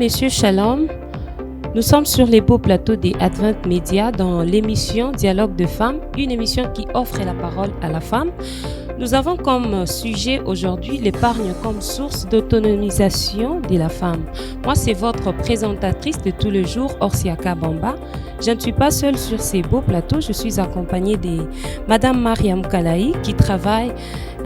messieurs, shalom. Nous sommes sur les beaux plateaux des Advent Media dans l'émission Dialogue de femmes, une émission qui offre la parole à la femme. Nous avons comme sujet aujourd'hui l'épargne comme source d'autonomisation de la femme. Moi, c'est votre présentatrice de tous les jours, Orsiaka Bamba. Je ne suis pas seule sur ces beaux plateaux, je suis accompagnée de Madame Mariam Kalaï qui travaille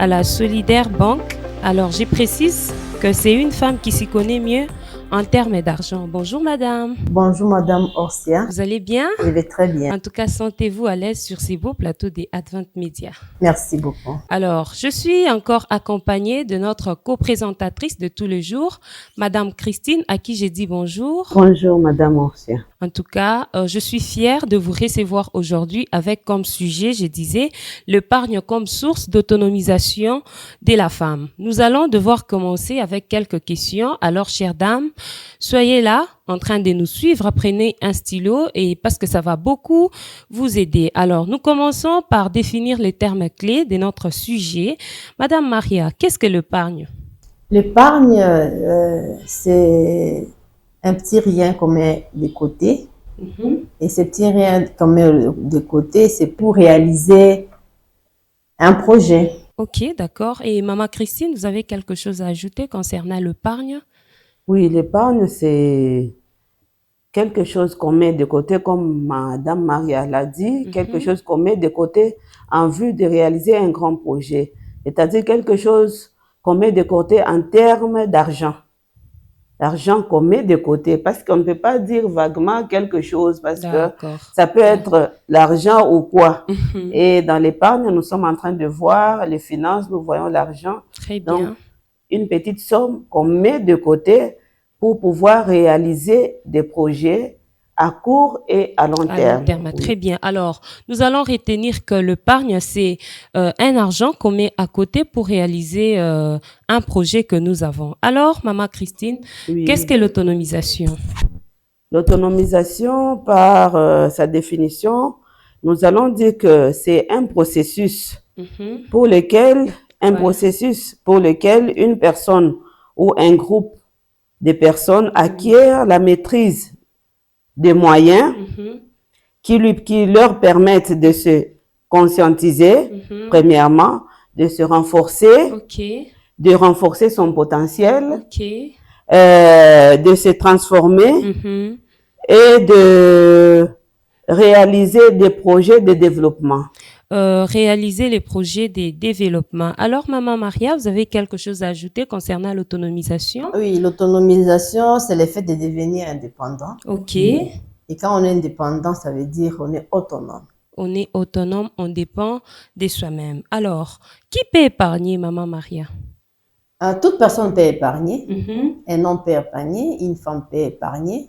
à la Solidaire Banque. Alors, je précise que c'est une femme qui s'y connaît mieux en termes d'argent. Bonjour madame. Bonjour madame Orsia. Vous allez bien? Je vais très bien. En tout cas, sentez-vous à l'aise sur ces beaux plateaux des Advent Media. Merci beaucoup. Alors, je suis encore accompagnée de notre co-présentatrice de tous les jours, madame Christine, à qui j'ai dit bonjour. Bonjour madame Orsia. En tout cas, je suis fière de vous recevoir aujourd'hui avec comme sujet, je disais, l'épargne comme source d'autonomisation de la femme. Nous allons devoir commencer avec quelques questions. Alors, chères dames, soyez là, en train de nous suivre, prenez un stylo et parce que ça va beaucoup vous aider. Alors, nous commençons par définir les termes clés de notre sujet. Madame Maria, qu'est-ce que l'épargne? L'épargne, c'est un petit rien qu'on met de côté. Et ce petit rien qu'on met de côté, c'est pour réaliser un projet. Ok, d'accord. Et Maman Christine, vous avez quelque chose à ajouter concernant l'épargne? Oui, l'épargne, c'est quelque chose qu'on met de côté, comme Madame Maria l'a dit, quelque chose qu'on met de côté en vue de réaliser un grand projet. C'est-à-dire quelque chose qu'on met de côté en termes d'argent. L'argent qu'on met de côté, parce qu'on ne peut pas dire vaguement quelque chose, parce que ça peut être l'argent ou quoi. Et dans l'épargne, nous sommes en train de voir les finances, nous voyons l'argent. Très bien. Donc, une petite somme qu'on met de côté pour pouvoir réaliser des projets à court et à long terme. Oui. Très bien. Alors, nous allons retenir que l'épargne, c'est un argent qu'on met à côté pour réaliser un projet que nous avons. Alors, Maman Christine, qu'est-ce que l'autonomisation? L'autonomisation, par sa définition, nous allons dire que c'est un processus pour lequel une personne ou un groupe de personnes acquiert la maîtrise des moyens qui leur permettent de se conscientiser, premièrement, de se renforcer, de renforcer son potentiel, de se transformer et de réaliser des projets de développement. Réaliser les projets de développement. Alors, Maman Maria, vous avez quelque chose à ajouter concernant l'autonomisation? Oui, l'autonomisation, c'est le fait de devenir indépendant. Ok. Et quand on est indépendant, ça veut dire qu'on est autonome. On est autonome, on dépend de soi-même. Alors, qui peut épargner, Maman Maria? Toute personne peut épargner. Un homme peut épargner, une femme peut épargner.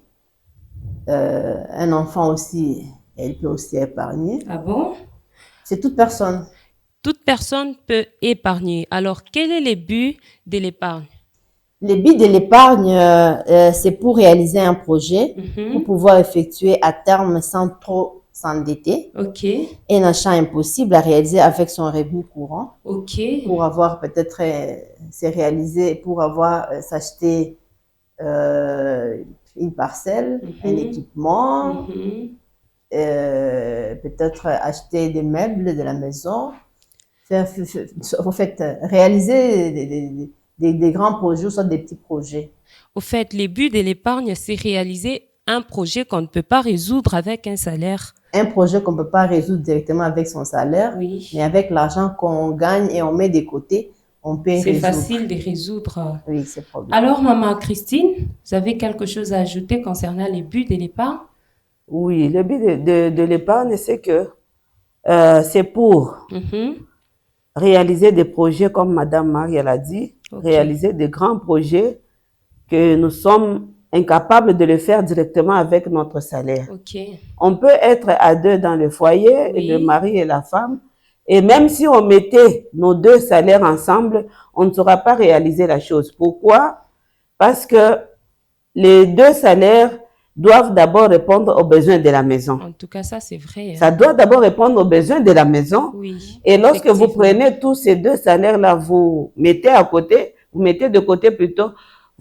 Un enfant aussi, elle peut aussi épargner. Ah bon? C'est toute personne. Toute personne peut épargner. Alors, quel est le but de l'épargne? Le but de l'épargne, c'est pour réaliser un projet, pour pouvoir effectuer à terme sans trop s'endetter. Ok. Un achat impossible à réaliser avec son revenu courant. Ok. Pour avoir peut-être c'est réalisé, pour avoir s'acheter une parcelle, un équipement. Peut-être acheter des meubles de la maison, en fait, réaliser des grands projets, soit des petits projets. Au fait, le but de l'épargne, c'est réaliser un projet qu'on ne peut pas résoudre avec un salaire. Un projet qu'on ne peut pas résoudre directement avec son salaire, mais avec l'argent qu'on gagne et on met de côté, on peut résoudre. C'est facile de résoudre. Oui, c'est problème. Alors, Maman Christine, vous avez quelque chose à ajouter concernant les buts de l'épargne? Oui, le but de l'épargne, c'est que c'est pour réaliser des projets, comme Madame Maria l'a dit, réaliser des grands projets que nous sommes incapables de le faire directement avec notre salaire. On peut être à deux dans le foyer, le mari et la femme, et même si on mettait nos deux salaires ensemble, on ne saura pas réaliser la chose. Pourquoi? Parce que les deux salaires doivent d'abord répondre aux besoins de la maison. En tout cas, ça, c'est vrai. Ça doit d'abord répondre aux besoins de la maison. Oui. Et lorsque vous prenez tous ces deux salaires-là, vous mettez à côté, vous mettez de côté plutôt,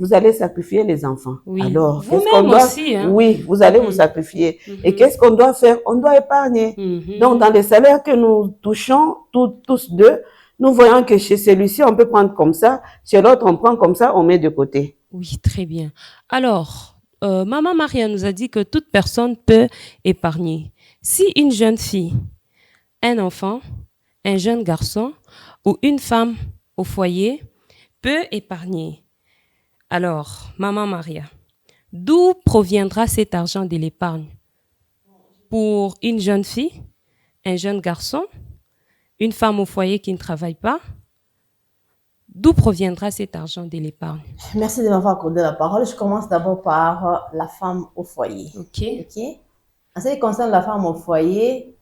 vous allez sacrifier les enfants. Oui. Alors, qu'est-ce Vous-même qu'on doit... aussi, hein? Oui, vous allez vous sacrifier. Et qu'est-ce qu'on doit faire? On doit épargner. Donc, dans les salaires que nous touchons, tous deux, nous voyons que chez celui-ci, on peut prendre comme ça, chez l'autre, on prend comme ça, on met de côté. Oui, très bien. Alors, Maman Maria nous a dit que toute personne peut épargner. Si une jeune fille, un enfant, un jeune garçon ou une femme au foyer peut épargner, alors, Maman Maria, d'où proviendra cet argent de l'épargne? Pour une jeune fille, un jeune garçon, une femme au foyer qui ne travaille pas, d'où proviendra cet argent de l'épargne? Merci de m'avoir accordé la parole. Je commence d'abord par la femme au foyer. Ok. En ce qui concerne la femme au foyer,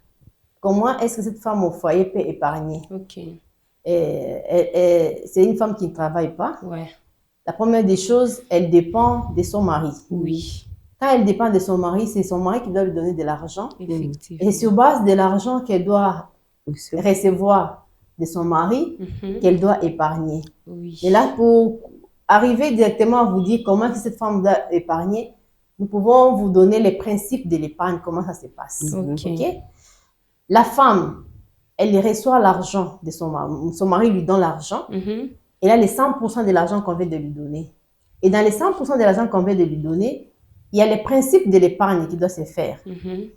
comment est-ce que cette femme au foyer peut épargner? Ok. C'est une femme qui ne travaille pas. Ouais. La première des choses, elle dépend de son mari. Oui. Quand elle dépend de son mari, c'est son mari qui doit lui donner de l'argent. Effectivement. Et sur base de l'argent qu'elle doit recevoir de son mari, qu'elle doit épargner. Oui. Et là, pour arriver directement à vous dire comment cette femme doit épargner, nous pouvons vous donner les principes de l'épargne, comment ça se passe. Okay? La femme, elle reçoit l'argent de son mari. Son mari lui donne l'argent. Elle a les 100% de l'argent qu'on vient de lui donner. Et dans les 100% de l'argent qu'on vient de lui donner, il y a les principes de l'épargne qui doivent se faire.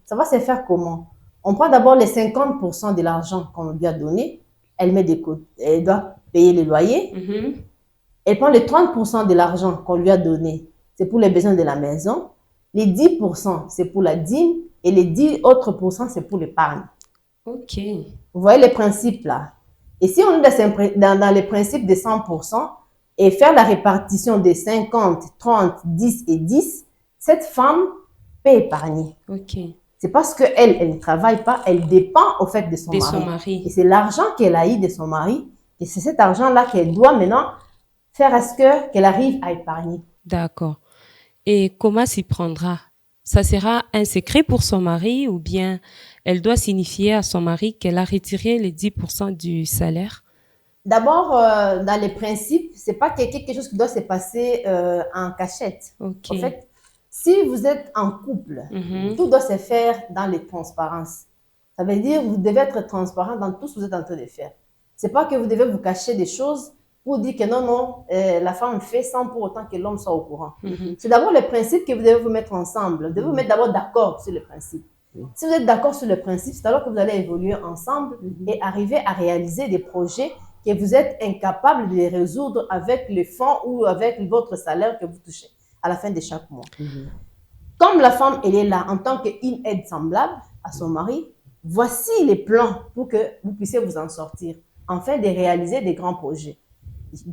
Ça va se faire comment? On prend d'abord les 50% de l'argent qu'on lui a donné. Elle met de côté. Elle doit payer le loyer. Elle prend les 30% de l'argent qu'on lui a donné. C'est pour les besoins de la maison. Les 10%, c'est pour la dîme. Et les 10 autres pourcents, c'est pour l'épargne. Ok. Vous voyez les principes là? Et si on est dans les principes de 100% et faire la répartition des 50, 30, 10 et 10, cette femme peut épargner. Ok. C'est parce qu'elle ne travaille pas, elle dépend au fait de son mari. Et c'est l'argent qu'elle a eu de son mari, et c'est cet argent-là qu'elle doit maintenant faire à ce qu'elle arrive à épargner. D'accord. Et comment s'y prendra? Ça sera un secret pour son mari ou bien elle doit signifier à son mari qu'elle a retiré les 10% du salaire? D'abord, dans les principes, c'est pas quelque chose qui doit se passer en cachette. Okay. En fait, si vous êtes en couple, tout doit se faire dans les transparences. Ça veut dire que vous devez être transparent dans tout ce que vous êtes en train de faire. C'est pas que vous devez vous cacher des choses pour dire que non, la femme fait sans pour autant que l'homme soit au courant. C'est d'abord les principes que vous devez vous mettre ensemble. Vous devez vous mettre d'abord d'accord sur les principes. Si vous êtes d'accord sur le principe, c'est alors que vous allez évoluer ensemble et arriver à réaliser des projets que vous êtes incapable de les résoudre avec les fonds ou avec votre salaire que vous touchez à la fin de chaque mois. Comme la femme, elle est là en tant qu'une aide semblable à son mari, voici les plans pour que vous puissiez vous en sortir, afin de réaliser des grands projets.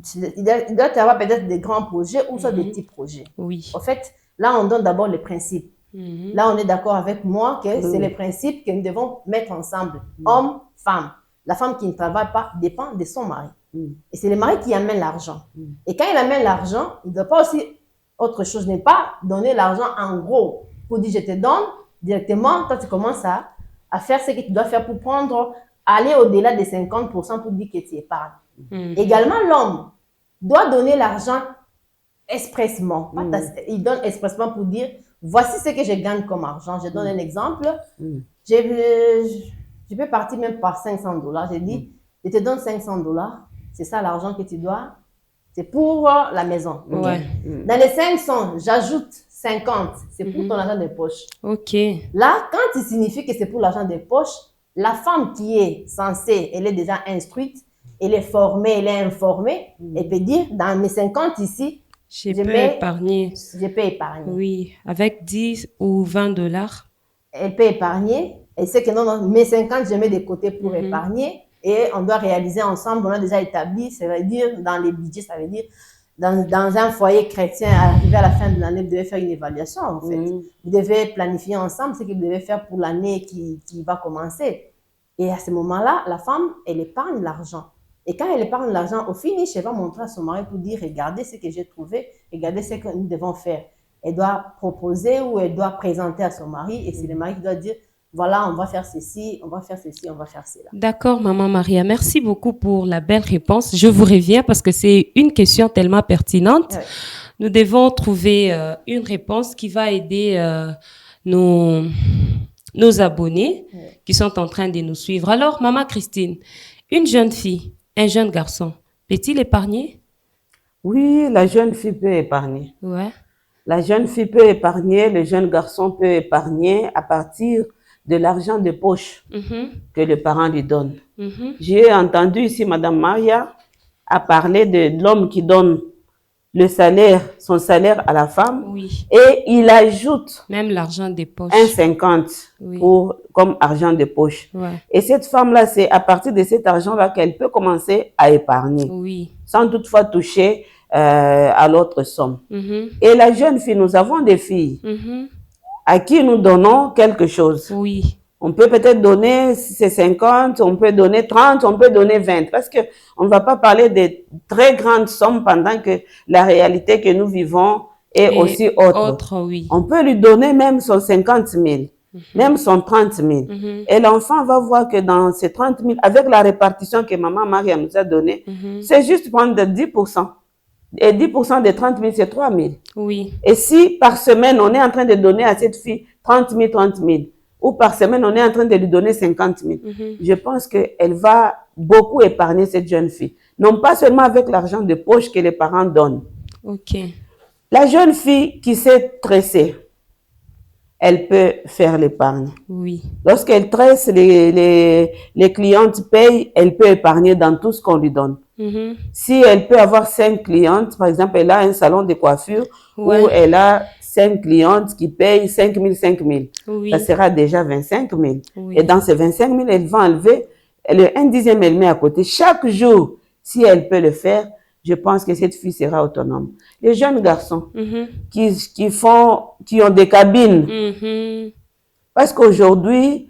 Il doit y avoir peut-être des grands projets ou soit des petits projets. Oui. En fait, là, on donne d'abord les principes. Là, on est d'accord avec moi que c'est les principes que nous devons mettre ensemble. Homme, femme. La femme qui ne travaille pas dépend de son mari. Et c'est le mari qui amène l'argent. Et quand il amène l'argent, il ne doit pas aussi autre chose, n'est pas donner l'argent en gros pour dire je te donne directement. Toi, tu commences à faire ce que tu dois faire pour prendre, aller au-delà des 50% pour dire que tu épargnes. Également, l'homme doit donner l'argent expressement. Il donne expressement pour dire voici ce que je gagne comme argent. Je donne un exemple. Je peux partir même par $500. J'ai dit, je te donne $500. C'est ça l'argent que tu dois. C'est pour la maison. Ouais. Dans les 500, j'ajoute 50. C'est pour ton argent de poche. Ok. Là, quand il signifie que c'est pour l'argent de poche, la femme qui est censée, elle est déjà instruite, elle est formée, elle est informée. Elle peut dire, dans mes 50 ici, je peux épargner. Je peux épargner. Oui, avec 10 ou $20. Elle peut épargner. Elle sait que non, mes 50, je mets de côté pour épargner. Et on doit réaliser ensemble, on a déjà établi, ça veut dire, dans les budgets, ça veut dire, dans un foyer chrétien, arrivé à la fin de l'année, vous devez faire une évaluation, en fait. Vous devez planifier ensemble ce que vous devez faire pour l'année qui va commencer. Et à ce moment-là, la femme, elle épargne l'argent. Et quand elle épargne l'argent, au finish, elle va montrer à son mari pour dire, regardez ce que j'ai trouvé, regardez ce que nous devons faire. Elle doit proposer ou elle doit présenter à son mari, et c'est le mari qui doit dire, voilà, on va faire ceci, on va faire ceci, on va faire cela. D'accord, Maman Maria. Merci beaucoup pour la belle réponse. Je vous reviens parce que c'est une question tellement pertinente. nous devons trouver une réponse qui va aider nos abonnés qui sont en train de nous suivre. Alors, Maman Christine, une jeune fille, un jeune garçon, peut-il épargner? Oui, la jeune fille peut épargner. Ouais. La jeune fille peut épargner, le jeune garçon peut épargner à partir de l'argent de poche que le parent lui donne. J'ai entendu ici Madame Maria a parlé de l'homme qui donne le salaire, son salaire à la femme, et il ajoute même l'argent de poche, 1,50 comme argent de poche. Et cette femme-là, c'est à partir de cet argent-là qu'elle peut commencer à épargner, sans toutefois toucher à l'autre somme. Et la jeune fille, nous avons des filles à qui nous donnons quelque chose. On peut peut-être donner 50, on peut donner 30, on peut donner 20. Parce qu'on ne va pas parler de très grandes sommes pendant que la réalité que nous vivons est aussi autre. On peut lui donner même son 50 000, même son 30 000. Et l'enfant va voir que dans ces 30 000, avec la répartition que Maman Maria nous a donnée, c'est juste prendre 10%. Et 10% de 30 000, c'est 3 000. Et si par semaine, on est en train de donner à cette fille 30 000, 30 000, ou par semaine, on est en train de lui donner 50 000. Je pense qu'elle va beaucoup épargner cette jeune fille. Non pas seulement avec l'argent de poche que les parents donnent. La jeune fille qui s'est tressée, elle peut faire l'épargne. Lorsqu'elle tresse, les clientes payent, elle peut épargner dans tout ce qu'on lui donne. Si elle peut avoir 5 clientes, par exemple, elle a un salon de coiffure où elle a 5 clientes qui payent 5 000, 5 000. Ça sera déjà 25 000. Et dans ces 25 000, elle va enlever un dixième, elle met à côté. Chaque jour, si elle peut le faire, je pense que cette fille sera autonome. Les jeunes garçons qui ont des cabines. Parce qu'aujourd'hui,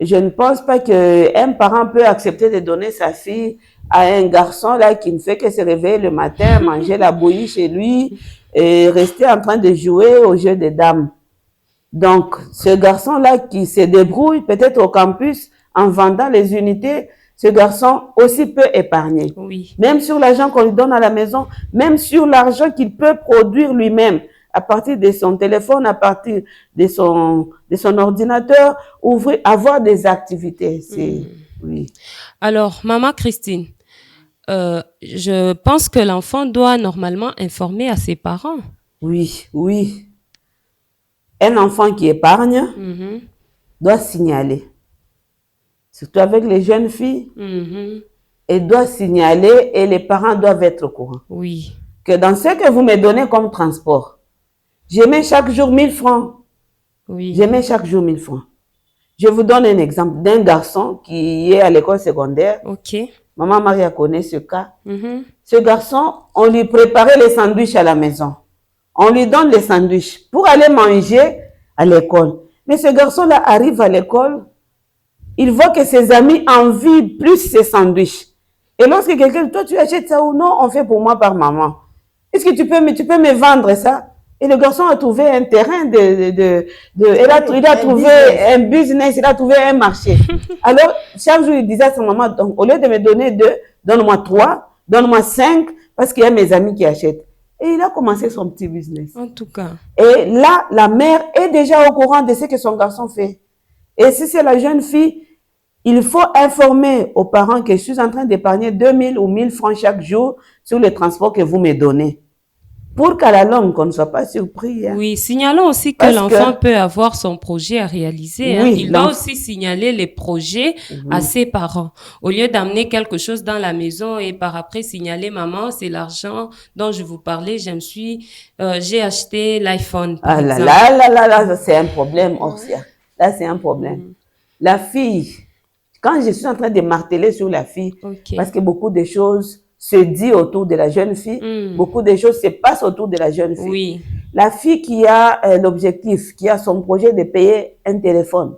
je ne pense pas qu'un parent peut accepter de donner sa fille à un garçon là qui ne fait que se réveiller le matin, manger la bouillie chez lui et rester en train de jouer au jeu des dames. Donc, ce garçon-là qui se débrouille peut-être au campus en vendant les unités, ce garçon aussi peut épargner. Même sur l'argent qu'on lui donne à la maison, même sur l'argent qu'il peut produire lui-même à partir de son téléphone, à partir de son ordinateur, avoir des activités. Alors, Maman Christine, je pense que l'enfant doit normalement informer à ses parents. Oui. Un enfant qui épargne doit signaler. Surtout avec les jeunes filles. Elle doit signaler et les parents doivent être au courant. Que dans ce que vous me donnez comme transport, je mets chaque jour 1000 francs. Je mets chaque jour 1000 francs. Je vous donne un exemple d'un garçon qui est à l'école secondaire. Maman Maria connaît ce cas. Ce garçon, on lui préparait les sandwichs à la maison. On lui donne les sandwichs pour aller manger à l'école. Mais ce garçon-là arrive à l'école, il voit que ses amis envient plus ces sandwichs. Et lorsque quelqu'un dit, toi tu achètes ça ou non, on fait pour moi par maman. Est-ce que tu peux me vendre ça? Et le garçon a trouvé un terrain il a trouvé un business, il a trouvé un marché. Alors, chaque jour, il disait à sa maman, donc, au lieu de me donner 2, donne-moi 3, donne-moi 5, parce qu'il y a mes amis qui achètent. Et il a commencé son petit business. En tout cas. Et là, la mère est déjà au courant de ce que son garçon fait. Et si c'est la jeune fille, il faut informer aux parents que je suis en train d'épargner 2000 ou 1000 francs chaque jour sur le transport que vous me donnez. Pour qu'à la longue, qu'on ne soit pas surpris. Signalons aussi que l'enfant peut avoir son projet à réaliser. Il doit aussi signaler les projets à ses parents. Au lieu d'amener quelque chose dans la maison et par après signaler, maman, c'est l'argent dont je vous parlais, j'ai acheté l'iPhone. Là, c'est un problème, Orsia. Là, c'est un problème. La fille, quand je suis en train de marteler sur la fille, parce que beaucoup de choses se dit autour de la jeune fille, beaucoup de choses se passent autour de la jeune fille. La fille qui a l'objectif, qui a son projet de payer un téléphone,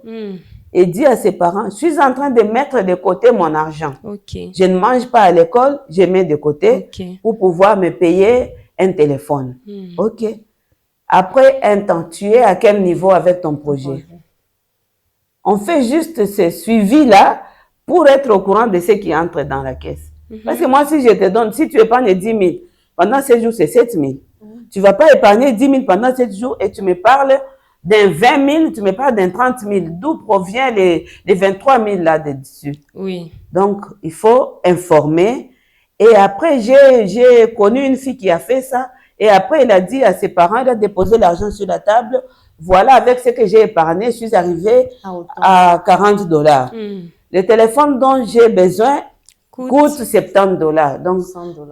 et dit à ses parents, je suis en train de mettre de côté mon argent. Je ne mange pas à l'école, je mets de côté pour pouvoir me payer un téléphone. Après un temps, tu es à quel niveau avec ton projet? On fait juste ce suivi-là pour être au courant de ce qui entre dans la caisse. Parce que moi, si je te donne, si tu épargnes 10 000, pendant 7 jours, c'est 7 000. Tu ne vas pas épargner 10 000 pendant 7 jours et tu me parles d'un 20 000, tu me parles d'un 30 000. D'où provient les 23 000 là-dessus? Oui. Donc, il faut informer. Et après, j'ai connu une fille qui a fait ça. Et après, elle a dit à ses parents, elle a déposé l'argent sur la table. Voilà, avec ce que j'ai épargné, je suis arrivée à $40. Le téléphone dont j'ai besoin coûte $70. Donc,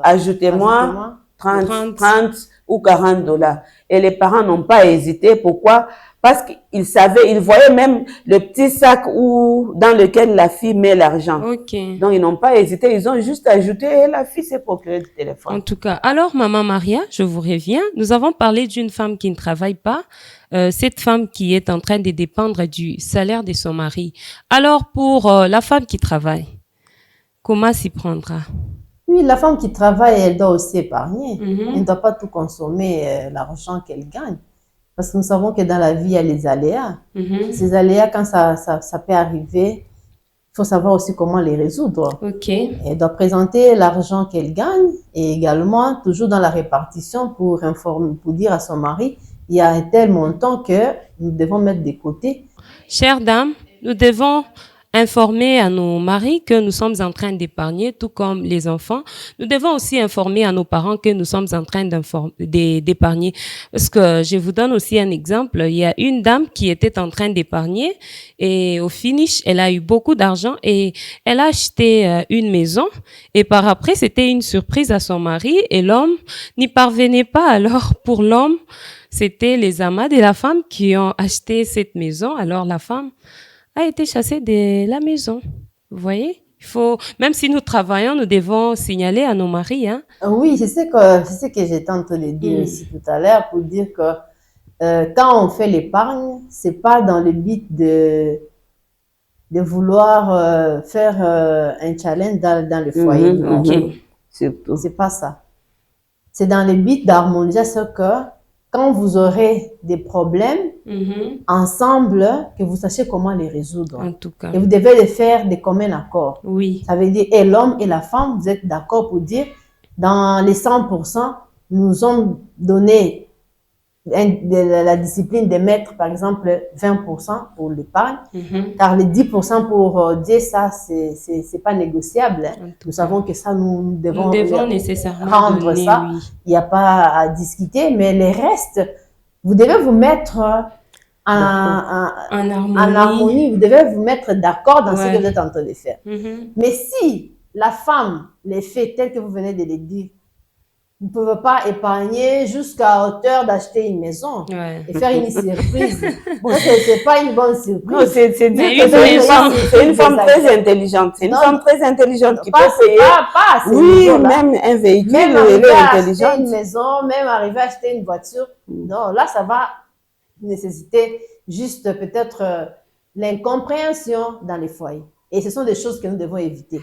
ajoutez-moi 30 ou $40. Et les parents n'ont pas hésité. Pourquoi? Parce qu'ils savaient, ils voyaient même le petit sac dans lequel la fille met l'argent. Okay. Donc, ils n'ont pas hésité. Ils ont juste ajouté et la fille s'est procurée du téléphone. En tout cas, alors, Maman Maria, je vous reviens. Nous avons parlé d'une femme qui ne travaille pas. Cette femme qui est en train de dépendre du salaire de son mari. Alors, pour la femme qui travaille, comment s'y prendra? Oui, la femme qui travaille, elle doit aussi épargner. Elle ne doit pas tout consommer l'argent qu'elle gagne. Parce que nous savons que dans la vie, il y a les aléas. Ces aléas, quand ça peut arriver, il faut savoir aussi comment les résoudre. Okay. Elle doit présenter l'argent qu'elle gagne et également toujours dans la répartition pour dire à son mari, il y a un tel montant que nous devons mettre de côté. Chère dame, nous devons informer à nos maris que nous sommes en train d'épargner, tout comme les enfants. Nous devons aussi informer à nos parents que nous sommes en train d'épargner. Parce que je vous donne aussi un exemple. Il y a une dame qui était en train d'épargner et au finish, elle a eu beaucoup d'argent et elle a acheté une maison. Et par après, c'était une surprise à son mari et l'homme n'y parvenait pas. Alors, pour l'homme, c'était les amants de la femme qui ont acheté cette maison. Alors, la femme a été chassée de la maison. Vous voyez? Il faut, même si nous travaillons, nous devons signaler à nos maris, hein. Oui, c'est ce que j'étais en train de dire aussi tout à l'heure pour dire que quand on fait l'épargne, c'est pas dans le but de vouloir faire un challenge dans le foyer. C'est pas ça. C'est dans le but d'harmoniser ce que quand vous aurez des problèmes ensemble, que vous sachiez comment les résoudre. En tout cas. Et vous devez les faire de commun accord. Oui. Ça veut dire, et l'homme et la femme, vous êtes d'accord pour dire, dans les 100%, nous ont donné la discipline de mettre, par exemple, 20% pour l'épargne, car les 10% pour dire ça, c'est pas négociable. Hein. Nous savons que ça, nous devons nécessairement rendre donner, ça. Oui. Il n'y a pas à discuter, mais les restes, vous devez vous mettre en harmonie. Vous devez vous mettre d'accord dans ce que vous êtes en train de faire. Mais si la femme les fait tel que vous venez de le dire, vous ne pouvez pas épargner jusqu'à hauteur d'acheter une maison et faire une surprise. Bon, c'est pas une bonne surprise. Non, c'est une femme très intelligente. C'est une femme très intelligente qui peut payer. Oui, même un véhicule, même arriver à acheter une maison, même arriver à acheter une voiture. Non, là, ça va nécessiter juste peut-être l'incompréhension dans les foyers. Et ce sont des choses que nous devons éviter.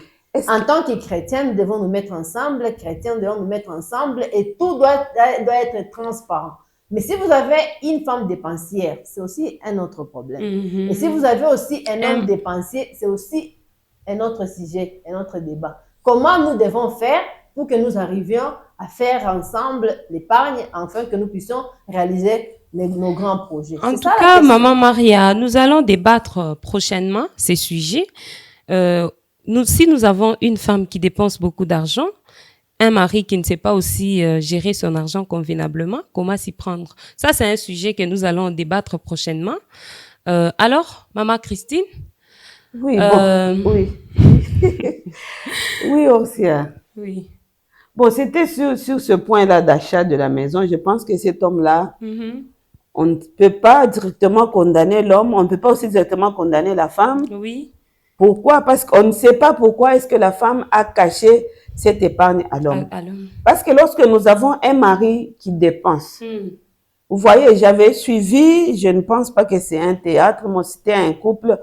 En tant que chrétiens, nous devons nous mettre ensemble, chrétiens, nous devons nous mettre ensemble et tout doit être transparent. Mais si vous avez une femme dépensière, c'est aussi un autre problème. Et si vous avez aussi un homme dépensier, c'est aussi un autre sujet, un autre débat. Comment nous devons faire pour que nous arrivions à faire ensemble l'épargne afin que nous puissions réaliser nos grands projets? En tout cas, Maman Maria, nous allons débattre prochainement ces sujets. Si nous avons une femme qui dépense beaucoup d'argent, un mari qui ne sait pas aussi gérer son argent convenablement, comment s'y prendre? Ça, c'est un sujet que nous allons débattre prochainement. Alors, Maman Christine? Oui, oui. Oui, Orsia. Oui. Bon, c'était sur ce point-là d'achat de la maison. Je pense que cet homme-là, on ne peut pas directement condamner l'homme, on ne peut pas aussi directement condamner la femme. Oui. Pourquoi? Parce qu'on ne sait pas pourquoi est-ce que la femme a caché cette épargne à l'homme. Parce que lorsque nous avons un mari qui dépense, vous voyez, j'avais suivi, je ne pense pas que c'est un théâtre, mais c'était un couple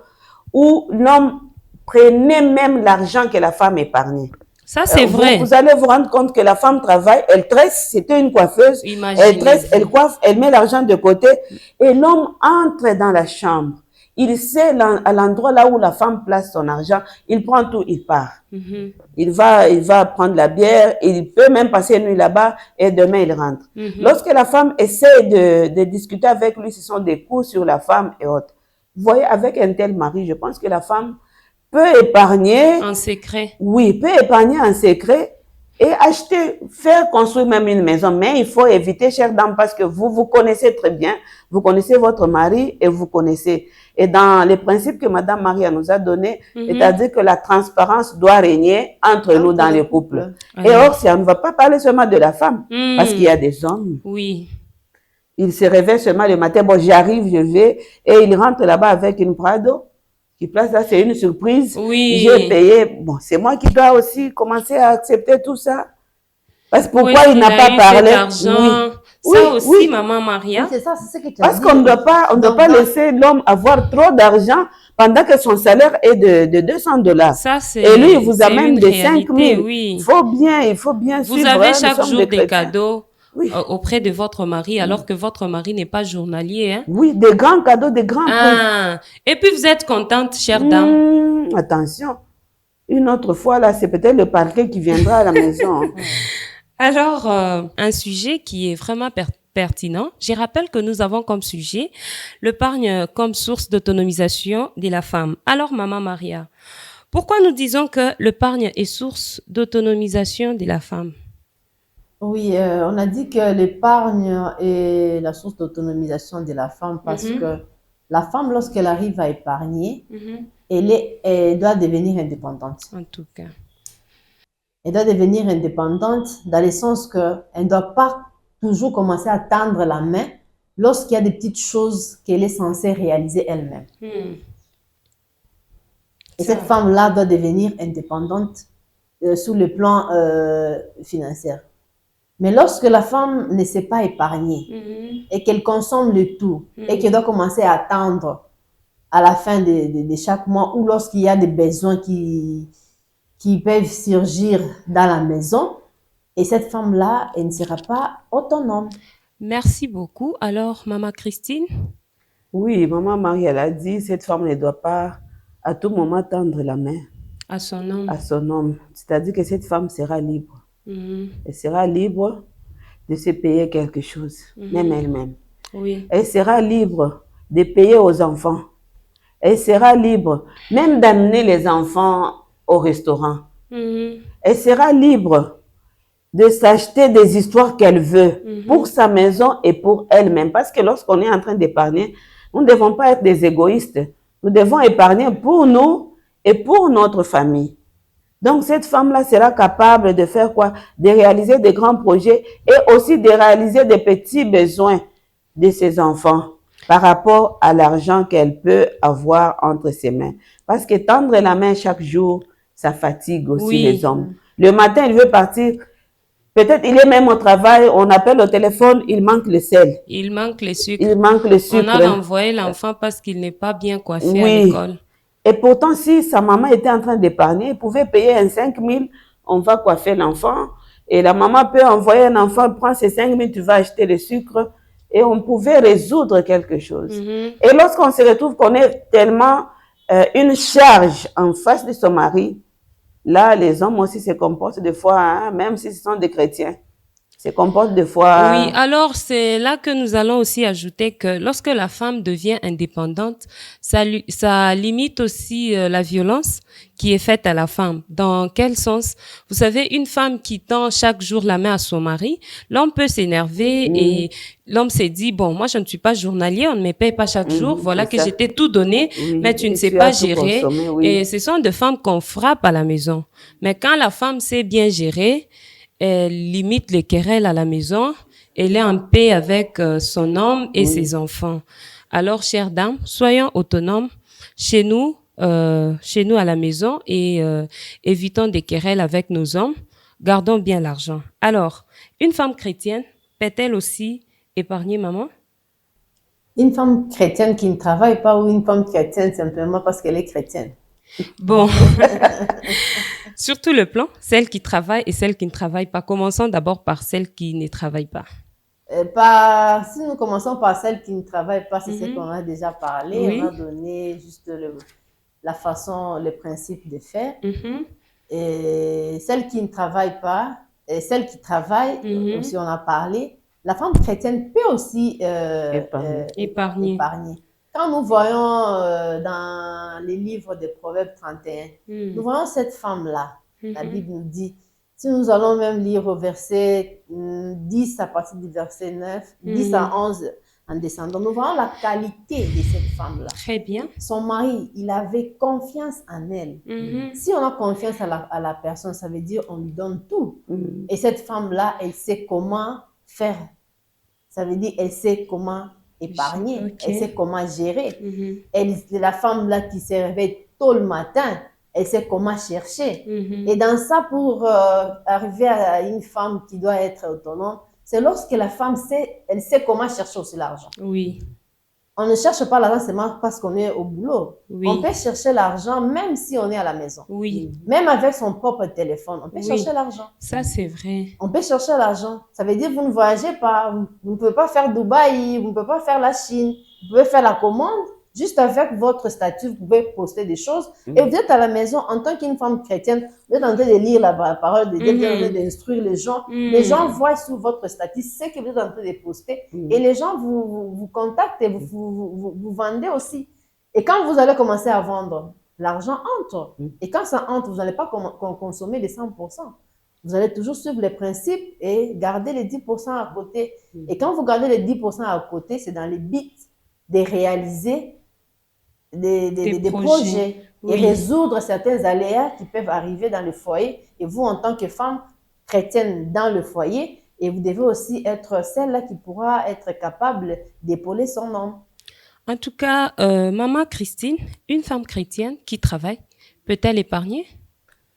où l'homme prenait même l'argent que la femme épargnait. Ça, c'est vrai. Vous allez vous rendre compte que la femme travaille, elle tresse, c'était une coiffeuse, elle tresse, elle coiffe, elle met l'argent de côté et l'homme entre dans la chambre. il sait à l'endroit là où la femme place son argent, il prend tout, il part. Il va prendre la bière, il peut même passer une nuit là-bas et demain il rentre. Lorsque la femme essaie de discuter avec lui, ce sont des coups sur la femme et autres. Vous voyez, avec un tel mari, je pense que la femme peut épargner. En secret. Oui, peut épargner en secret et acheter, faire construire même une maison. Mais il faut éviter, chère dame, parce que vous connaissez très bien, vous connaissez votre mari et vous connaissez. Et dans les principes que Madame Maria nous a donnés, c'est-à-dire que la transparence doit régner entre nous dans le couple. Et or, si on ne va pas parler seulement de la femme, parce qu'il y a des hommes. Oui. Il se réveille seulement le matin, bon, j'arrive, je vais, et il rentre là-bas avec une Prado. Qui place là, c'est une surprise. Oui. J'ai payé. Bon, c'est moi qui dois aussi commencer à accepter tout ça. Parce que pourquoi il n'a pas parlé? Ça aussi, Maman Maria. C'est ça, c'est ce que tu as Parce dit. qu'on ne doit pas laisser l'homme avoir trop d'argent pendant que son salaire est de $200. Ça, c'est, et lui, il vous amène de 5 000. Oui. Il faut bien vous suivre. Vous avez chaque jour des cadeaux. Oui. Auprès de votre mari, alors que votre mari n'est pas journalier. Hein? Oui, des grands cadeaux, des grands prix. Et puis vous êtes contente, chère dame? Attention, une autre fois, là, c'est peut-être le parquet qui viendra à la maison. Alors, un sujet qui est vraiment pertinent. Je rappelle que nous avons comme sujet l'épargne comme source d'autonomisation de la femme. Alors, Maman Maria, pourquoi nous disons que l'épargne est source d'autonomisation de la femme? Oui, on a dit que l'épargne est la source d'autonomisation de la femme parce que la femme, lorsqu'elle arrive à épargner, elle doit devenir indépendante. En tout cas. Elle doit devenir indépendante dans le sens qu'elle ne doit pas toujours commencer à tendre la main lorsqu'il y a des petites choses qu'elle est censée réaliser elle-même. Et cette femme-là doit devenir indépendante sur le plan financier. Mais lorsque la femme ne sait pas épargner et qu'elle consomme le tout et qu'elle doit commencer à attendre à la fin de chaque mois ou lorsqu'il y a des besoins qui peuvent surgir dans la maison, et cette femme-là, elle ne sera pas autonome. Merci beaucoup. Alors, Maman Christine? Oui, Maman Marie, elle a dit, cette femme ne doit pas à tout moment tendre la main à son homme. À son homme. C'est-à-dire que cette femme sera libre. Elle sera libre de se payer quelque chose, même elle-même. Oui. Elle sera libre de payer aux enfants. Elle sera libre même d'amener les enfants au restaurant. Elle sera libre de s'acheter des histoires qu'elle veut pour sa maison et pour elle-même. Parce que lorsqu'on est en train d'épargner, nous ne devons pas être des égoïstes. Nous devons épargner pour nous et pour notre famille. Donc, cette femme-là sera capable de faire quoi? De réaliser des grands projets et aussi de réaliser des petits besoins de ses enfants par rapport à l'argent qu'elle peut avoir entre ses mains. Parce que tendre la main chaque jour, ça fatigue aussi les hommes. Le matin, il veut partir. Peut-être il est même au travail, on appelle au téléphone, il manque le sel. Il manque le sucre. Il manque le sucre. On a envoyé l'enfant parce qu'il n'est pas bien coiffé à l'école. Et pourtant, si sa maman était en train d'épargner, elle pouvait payer un 5 000, on va coiffer l'enfant. Et la maman peut envoyer un enfant, prends ces 5 000, tu vas acheter le sucre. Et on pouvait résoudre quelque chose. Et lorsqu'on se retrouve qu'on est tellement une charge en face de son mari, là, les hommes aussi se comportent des fois, hein, même si ce sont des chrétiens, se comportent des fois... Oui, alors c'est là que nous allons aussi ajouter que lorsque la femme devient indépendante, ça limite aussi la violence qui est faite à la femme. Dans quel sens? Vous savez, une femme qui tend chaque jour la main à son mari, l'homme peut s'énerver et l'homme s'est dit, bon, moi je ne suis pas journalier, on ne me paye pas chaque jour, voilà que j'étais tout donné, mais tu ne sais pas gérer. Et ce sont des femmes qu'on frappe à la maison. Mais quand la femme sait bien gérer, elle limite les querelles à la maison, elle est en paix avec son homme et ses enfants. Alors, chères dames, soyons autonomes chez nous à la maison et évitons des querelles avec nos hommes. Gardons bien l'argent. Alors, une femme chrétienne peut-elle aussi épargner, maman? Une femme chrétienne qui ne travaille pas ou une femme chrétienne simplement parce qu'elle est chrétienne? Bon, sur tout le plan, celle qui travaille et celle qui ne travaille pas. Commençons d'abord par celle qui ne travaille pas. Si nous commençons par celles qui ne travaillent pas, c'est ce qu'on a déjà parlé. Oui. On a donné juste la façon, le principe de faire. Et celles qui ne travaillent pas, et celles qui travaillent, aussi on a parlé. La femme chrétienne peut aussi épargner. Quand nous voyons dans les livres des Proverbes 31, nous voyons cette femme-là. La Bible nous dit, si nous allons même lire au verset 10 à partir du verset 9, 10 à 11 en descendant, nous voyons la qualité de cette femme-là. Très bien. Son mari, il avait confiance en elle. Si on a confiance à la personne, ça veut dire on lui donne tout. Et cette femme-là, elle sait comment faire. Ça veut dire elle sait comment épargner, elle sait comment gérer. La femme-là qui se réveille tôt le matin, elle sait comment chercher. Et dans ça, pour arriver à une femme qui doit être autonome, c'est lorsque la femme elle sait comment chercher aussi l'argent. Oui. On ne cherche pas l'argent seulement parce qu'on est au boulot. Oui. On peut chercher l'argent même si on est à la maison. Oui. Même avec son propre téléphone, on peut chercher l'argent. Ça, c'est vrai. On peut chercher l'argent. Ça veut dire que vous ne voyagez pas, vous ne pouvez pas faire Dubaï, vous ne pouvez pas faire la Chine. Vous pouvez faire la commande. Juste avec votre statut, vous pouvez poster des choses. Et vous êtes à la maison, en tant qu'une femme chrétienne, vous êtes en train de lire la parole de Dieu, vous êtes en train d'instruire les gens. Les gens voient sur votre statut ce que vous êtes en train de poster. Et les gens vous contactent et vous vendez aussi. Et quand vous allez commencer à vendre, l'argent entre. Et quand ça entre, vous n'allez pas consommer les 100%. Vous allez toujours suivre les principes et garder les 10% à côté. Et quand vous gardez les 10% à côté, c'est dans les buts de réaliser des projets et résoudre certains aléas qui peuvent arriver dans le foyer. Et vous, en tant que femme chrétienne dans le foyer, et vous devez aussi être celle-là qui pourra être capable d'épauler son homme. En tout cas, Maman Christine, une femme chrétienne qui travaille, peut-elle épargner?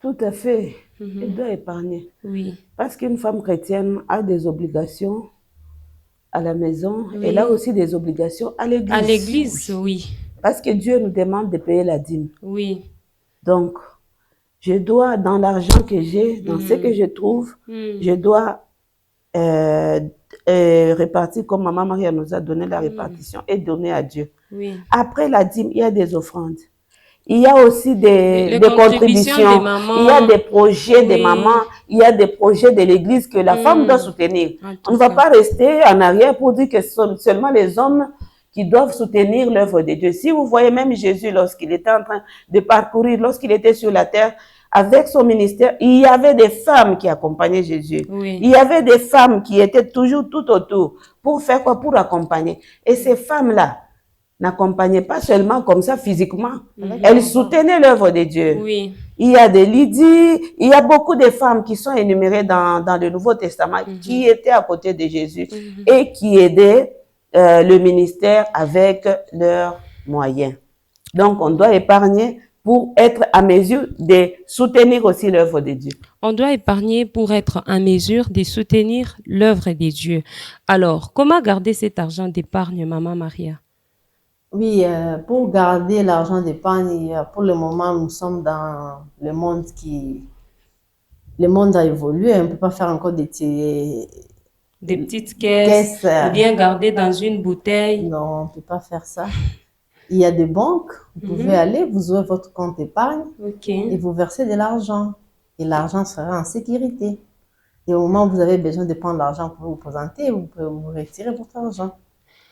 Tout à fait. Elle doit épargner. Oui. Parce qu'une femme chrétienne a des obligations à la maison. Elle a aussi des obligations à l'église. À l'église, oui. Parce que Dieu nous demande de payer la dîme. Oui. Donc, je dois, dans l'argent que j'ai, dans ce que je trouve, je dois répartir comme Maman Maria nous a donné la répartition et donner à Dieu. Oui. Après la dîme, il y a des offrandes. Il y a aussi des contributions, il y a des projets de mamans, il y a des projets de l'église que la femme doit soutenir. On ne va pas rester en arrière pour dire que ce sont seulement les hommes qui doivent soutenir l'œuvre de Dieu. Si vous voyez même Jésus lorsqu'il était en train de parcourir, lorsqu'il était sur la terre, avec son ministère, il y avait des femmes qui accompagnaient Jésus. Oui. Il y avait des femmes qui étaient toujours tout autour. Pour faire quoi? Pour accompagner. Et ces femmes-là n'accompagnaient pas seulement comme ça physiquement. Elles soutenaient l'œuvre de Dieu. Oui. Il y a des Lydie, il y a beaucoup de femmes qui sont énumérées dans le Nouveau Testament qui étaient à côté de Jésus et qui aidaient le ministère avec leurs moyens. Donc, on doit épargner pour être à mesure de soutenir aussi l'œuvre de Dieu. On doit épargner pour être en mesure de soutenir l'œuvre de Dieu. Alors, comment garder cet argent d'épargne, Maman Maria? Oui, pour garder l'argent d'épargne, pour le moment, nous sommes dans le monde Le monde a évolué, on ne peut pas faire encore des petites caisses, ou bien garder dans une bouteille. Non, on ne peut pas faire ça. Il y a des banques, vous pouvez aller, vous ouvrez votre compte épargne et vous versez de l'argent. Et l'argent sera en sécurité. Et au moment où vous avez besoin de prendre l'argent pour vous présenter, vous pouvez vous retirer votre argent.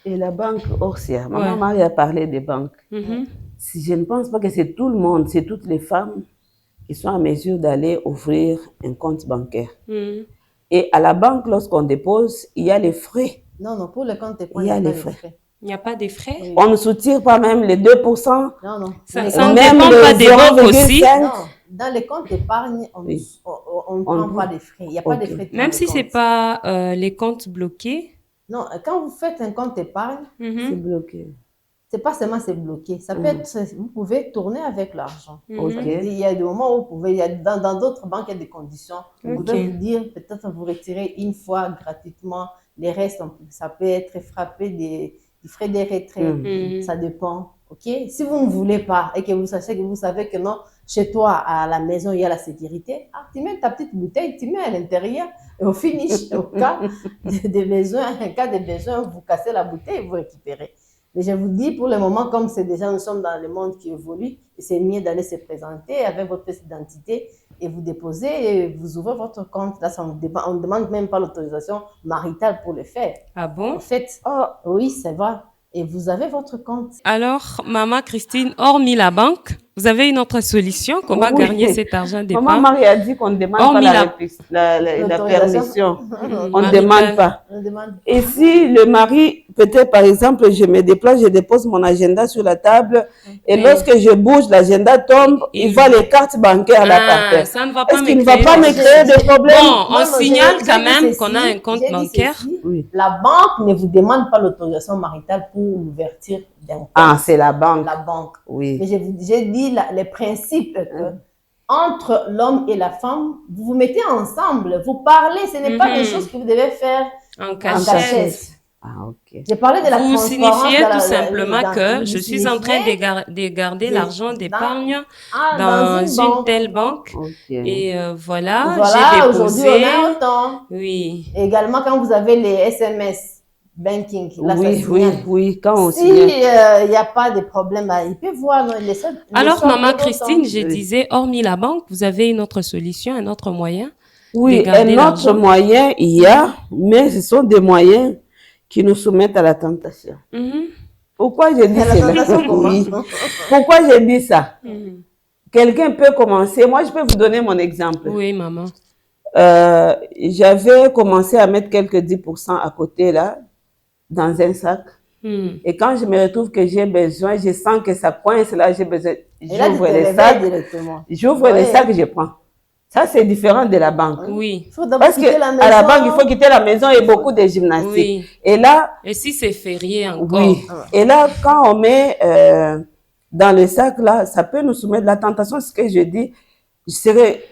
Et la banque Orsia, Maman Marie a parlé des banques. Je ne pense pas que c'est tout le monde, c'est toutes les femmes qui sont en mesure d'aller ouvrir un compte bancaire. Et à la banque, lorsqu'on dépose, il y a les frais. Non, pour le compte épargne, il y a les frais. Il n'y a pas de frais? Oui. On ne soutire pas même les 2%. Non. Ça ne dépend pas des banques aussi. Non, dans les comptes d'épargne, on ne prend pas de frais. Il n'y a pas de frais. Même si ce n'est pas les comptes bloqués? Non, quand vous faites un compte épargne, c'est bloqué. C'est pas seulement c'est bloqué. Ça peut être, vous pouvez tourner avec l'argent. Il y a des moments où vous pouvez, dans d'autres banques, il y a des conditions. Vous pouvez vous dire, peut-être vous retirez une fois gratuitement. Les restes, ça peut être frappé des frais de retrait. Ça dépend. Si vous ne voulez pas et que vous savez que non, chez toi, à la maison, il y a la sécurité, tu mets ta petite bouteille, tu mets à l'intérieur. Et au finish, au cas des besoins, en cas de besoin, vous cassez la bouteille et vous récupérez. Mais je vous dis, pour le moment, comme c'est déjà, nous sommes dans le monde qui évolue, c'est mieux d'aller se présenter avec votre pièce d'identité et vous déposez et vous ouvrez votre compte. Là, on ne demande même pas l'autorisation maritale pour le faire. Ah bon? En fait, oui, c'est vrai. Et vous avez votre compte. Alors, Maman Christine, hormis la banque, vous avez une autre solution? Comment gagner cet argent d'épargne? Maman Marie a dit qu'on ne demande pas la permission. On ne demande pas. Et si le mari, peut-être par exemple, je me déplace, je dépose mon agenda sur la table et lorsque je bouge, l'agenda tombe, il voit les cartes bancaires là par terre. Ça ne va pas Est-ce qu'il ne va pas me créer des problèmes? Bon, on signale quand même qu'on a un compte bancaire. Oui. La banque ne vous demande pas l'autorisation maritale pour l'ouverture d'un compte. Ah, c'est la banque. La banque. Oui. Mais j'ai dit les principes que entre l'homme et la femme, vous vous mettez ensemble, vous parlez, ce n'est pas des choses que vous devez faire en cachette. Ah, ok. J'ai parlé de la vous transparence. Vous signifiez tout simplement que je suis en train de garder l'argent d'épargne dans une telle banque. Okay. Et voilà, j'ai déposé. Aujourd'hui, on a autant. Oui. Également, quand vous avez les SMS banking, là, oui, quand on signe. S'il n'y a pas de problème, il peut voir. Alors, Maman Christine, je disais, hormis la banque, vous avez une autre solution, un autre moyen? Oui, un autre moyen, il y a, mais ce sont des moyens qui nous soumettent à la tentation. Pourquoi je dis cela? Oui. Pourquoi je dis ça? Quelqu'un peut commencer. Moi, je peux vous donner mon exemple. Oui, maman. J'avais commencé à mettre quelques 10% à côté, là, dans un sac. Et quand je me retrouve que j'ai besoin, je sens que ça coince, là, j'ai besoin. J'ouvre les sacs. J'ouvre les sacs et je prends. Ça, c'est différent de la banque. Oui. Parce que à la banque, il faut quitter la maison et beaucoup de gymnastique. Oui. Et là. Et si c'est férié encore. Oui. Et là, quand on met dans le sac, là, ça peut nous soumettre la tentation. Ce que je dis, je serais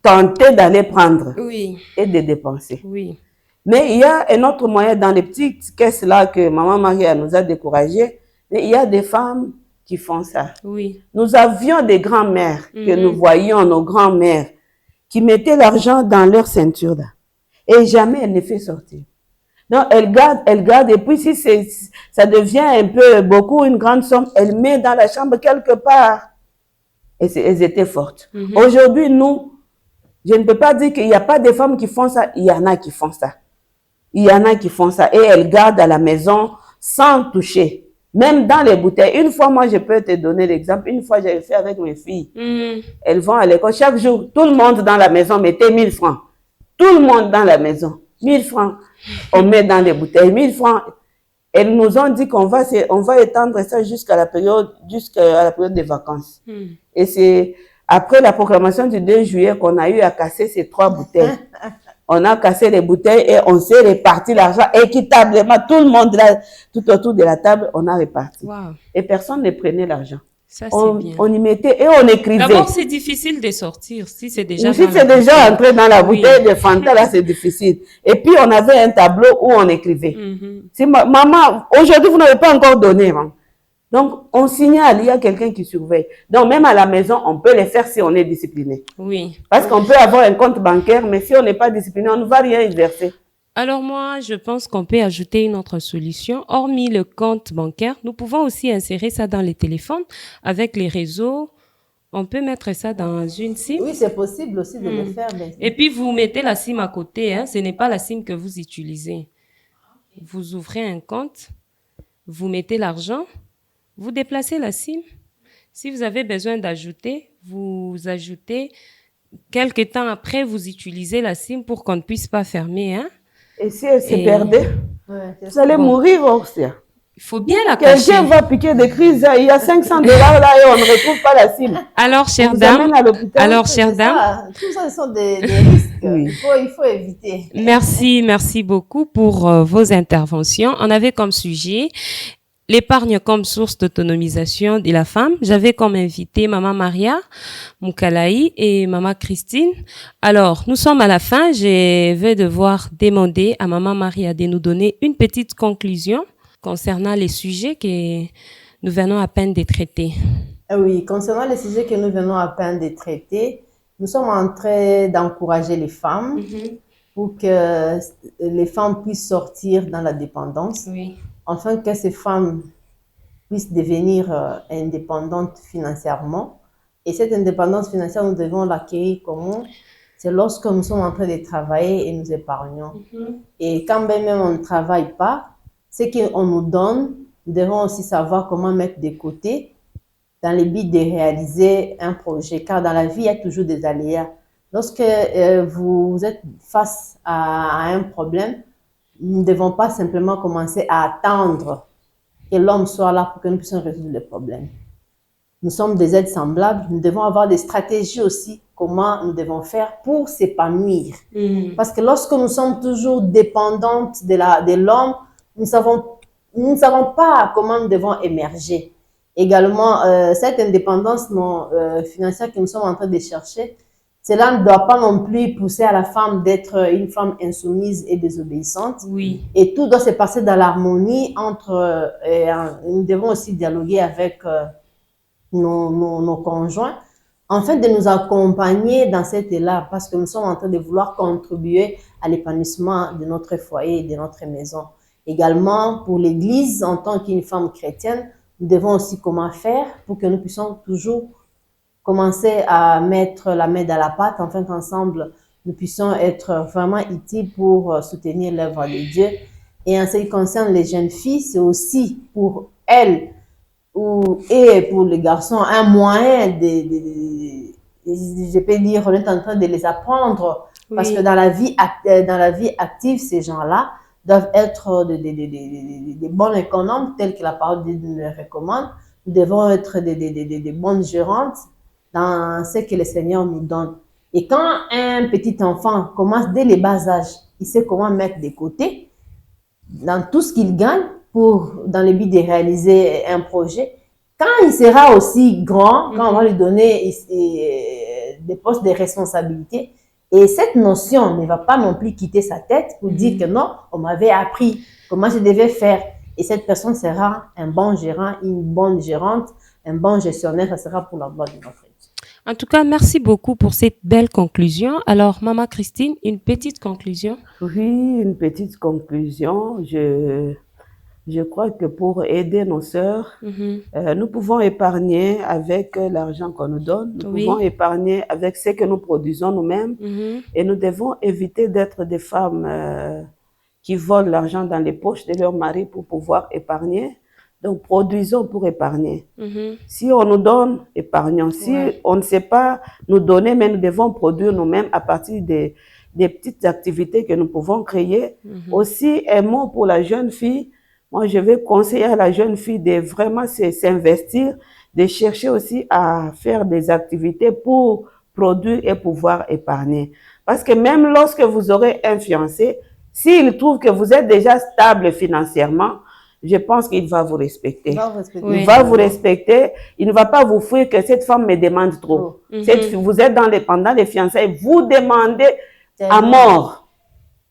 tentée d'aller prendre. Oui. Et de dépenser. Oui. Mais il y a un autre moyen dans les petites caisses là que Maman Marie nous a découragés. Mais il y a des femmes qui font ça. Oui. Nous avions des grands-mères que nous voyions, nos grands-mères, qui mettaient l'argent dans leur ceinture là. Et jamais elle ne fait sortir. Donc, elle garde, et puis si ça devient un peu beaucoup, une grande somme, elle met dans la chambre quelque part. Et elles étaient fortes. Aujourd'hui, nous, je ne peux pas dire qu'il n'y a pas de femmes qui font ça, il y en a qui font ça. Il y en a qui font ça. Et elles gardent à la maison sans toucher. Même dans les bouteilles. Une fois, moi, je peux te donner l'exemple. Une fois, j'avais fait avec mes filles. Elles vont à l'école. Chaque jour, tout le monde dans la maison mettait 1000 francs. Tout le monde dans la maison. 1000 francs. On met dans les bouteilles. 1000 francs. Elles nous ont dit qu'on va étendre ça jusqu'à la période des vacances. Et c'est après la proclamation du 2 juillet qu'on a eu à casser ces 3 bouteilles. On a cassé les bouteilles et on s'est réparti l'argent équitablement. Tout le monde là, tout autour de la table, on a réparti. Wow. Et personne ne prenait l'argent. Ça, c'est bien. On y mettait et on écrivait. D'abord, c'est difficile de sortir si c'est déjà entré dans la bouteille de Fanta, là, c'est difficile. Et puis, on avait un tableau où on écrivait. Si maman, aujourd'hui, vous n'avez pas encore donné. Hein. Donc, on signale, il y a quelqu'un qui surveille. Donc, même à la maison, on peut les faire si on est discipliné. Oui. Parce qu'on peut avoir un compte bancaire, mais si on n'est pas discipliné, on ne va rien y verser. Alors moi, je pense qu'on peut ajouter une autre solution. Hormis le compte bancaire, nous pouvons aussi insérer ça dans les téléphones avec les réseaux. On peut mettre ça dans une SIM. Oui, c'est possible aussi de le faire. Mais... Et puis, vous mettez la SIM à côté. Hein. Ce n'est pas la SIM que vous utilisez. Vous ouvrez un compte, vous mettez l'argent, vous déplacez la SIM. Si vous avez besoin d'ajouter, vous ajoutez. Quelque temps après, vous utilisez la SIM pour qu'on ne puisse pas fermer. Hein. Et si elle se perdait, vous allez mourir aussi. Il faut bien la cacher. Quelqu'un va piquer des crises, il y a 500 $ là et on ne retrouve pas la SIM. Alors, chère dame, tout ça, ce sont des risques. Oui. Il faut éviter. Merci beaucoup pour vos interventions. On avait comme sujet l'épargne comme source d'autonomisation de la femme. J'avais comme invité Maman Maria Moukalaï et Maman Christine. Alors, nous sommes à la fin. Je vais devoir demander à Maman Maria de nous donner une petite conclusion concernant les sujets que nous venons à peine de traiter. Oui, concernant les sujets que nous venons à peine de traiter, nous sommes en train d'encourager les femmes pour que les femmes puissent sortir dans la dépendance, afin que ces femmes puissent devenir indépendantes financièrement. Et cette indépendance financière, nous devons l'acquérir comment? C'est lorsque nous sommes en train de travailler et nous épargnons. Et quand même on ne travaille pas, ce qu'on nous donne, nous devons aussi savoir comment mettre de côté dans le but de réaliser un projet. Car dans la vie, il y a toujours des aléas. Lorsque vous êtes face à un problème, nous ne devons pas simplement commencer à attendre que l'homme soit là pour que nous puissions résoudre le problème. Nous sommes des êtres semblables, nous devons avoir des stratégies aussi, comment nous devons faire pour s'épanouir. Parce que lorsque nous sommes toujours dépendantes de l'homme, nous ne savons pas comment nous devons émerger. Également, cette indépendance financière que nous sommes en train de chercher, cela ne doit pas non plus pousser à la femme d'être une femme insoumise et désobéissante. Et tout doit se passer dans l'harmonie entre... nous devons aussi dialoguer avec nos conjoints, afin de nous accompagner dans cet élan, parce que nous sommes en train de vouloir contribuer à l'épanouissement de notre foyer et de notre maison. Également, pour l'Église, en tant qu'une femme chrétienne, nous devons aussi comment faire pour que nous puissions toujours commencer à mettre la main dans la pâte, afin qu'ensemble, nous puissions être vraiment utiles pour soutenir l'œuvre de Dieu. Et en ce qui concerne les jeunes filles, c'est aussi pour elles et pour les garçons un moyen je peux dire, on est en train de les apprendre, parce que dans la vie active, ces gens-là doivent être des bons économes, tels que la parole de Dieu nous le recommande. Nous devons être des bonnes gérantes dans ce que le Seigneur nous donne. Et quand un petit enfant commence dès les bas âges, il sait comment mettre de côté dans tout ce qu'il gagne dans le but de réaliser un projet. Quand il sera aussi grand, quand on va lui donner des postes de responsabilité, et cette notion ne va pas non plus quitter sa tête pour dire que non, on m'avait appris comment je devais faire. Et cette personne sera un bon gérant, une bonne gérante, un bon gestionnaire, ça sera pour la gloire de notre Dieu. En tout cas, merci beaucoup pour cette belle conclusion. Alors, Maman Christine, une petite conclusion? Oui, une petite conclusion. Je crois que pour aider nos sœurs, nous pouvons épargner avec l'argent qu'on nous donne. Nous pouvons épargner avec ce que nous produisons nous-mêmes. Et nous devons éviter d'être des femmes qui volent l'argent dans les poches de leur mari pour pouvoir épargner. Donc, produisons pour épargner. Si on nous donne, épargnons. Si on ne sait pas nous donner, mais nous devons produire nous-mêmes à partir des petites activités que nous pouvons créer. Aussi, un mot pour la jeune fille. Moi, je vais conseiller à la jeune fille de vraiment s'investir, de chercher aussi à faire des activités pour produire et pouvoir épargner. Parce que même lorsque vous aurez un fiancé, s'il trouve que vous êtes déjà stable financièrement, je pense qu'il va vous respecter. Il va vous respecter. Il ne va pas vous fuir que cette femme me demande trop. Vous êtes pendant les fiançailles, vous demandez à mort.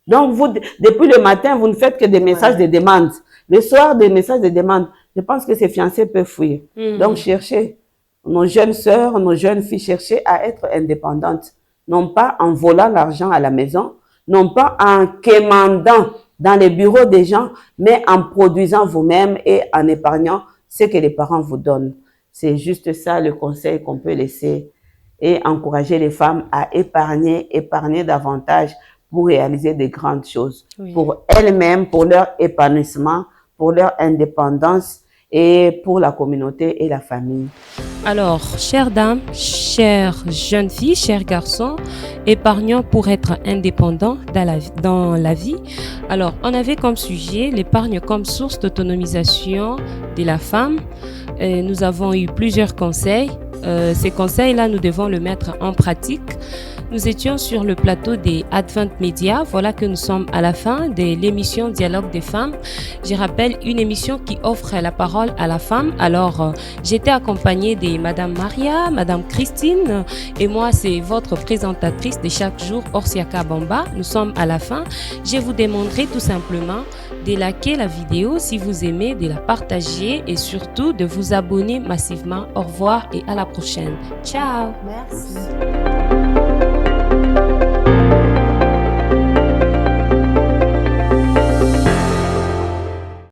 Donc, vous, depuis le matin, vous ne faites que des messages de demande. Le soir, des messages de demande. Je pense que ces fiancés peuvent fuir. Donc, cherchez nos jeunes sœurs, nos jeunes filles, cherchez à être indépendantes. Non pas en volant l'argent à la maison, non pas en quémandant dans les bureaux des gens, mais en produisant vous-même et en épargnant ce que les parents vous donnent. C'est juste ça le conseil qu'on peut laisser et encourager les femmes à épargner davantage pour réaliser de grandes choses. Pour elles-mêmes, pour leur épanouissement, pour leur indépendance et pour la communauté et la famille. Alors, chères dames, chères jeunes filles, chers garçons, épargnons pour être indépendants dans la vie. Alors, on avait comme sujet l'épargne comme source d'autonomisation de la femme. Nous avons eu plusieurs conseils. Ces conseils-là, nous devons le mettre en pratique. Nous étions sur le plateau des Advent Media. Voilà que nous sommes à la fin de l'émission Dialogue des femmes. Je rappelle, une émission qui offre la parole à la femme. Alors, j'étais accompagnée de Madame Maria, Madame Christine et moi, c'est votre présentatrice de chaque jour, Orsiaka Bamba. Nous sommes à la fin. Je vous demanderai tout simplement de liker la vidéo si vous aimez, de la partager et surtout de vous abonner massivement. Au revoir et à la prochaine. Ciao. Merci.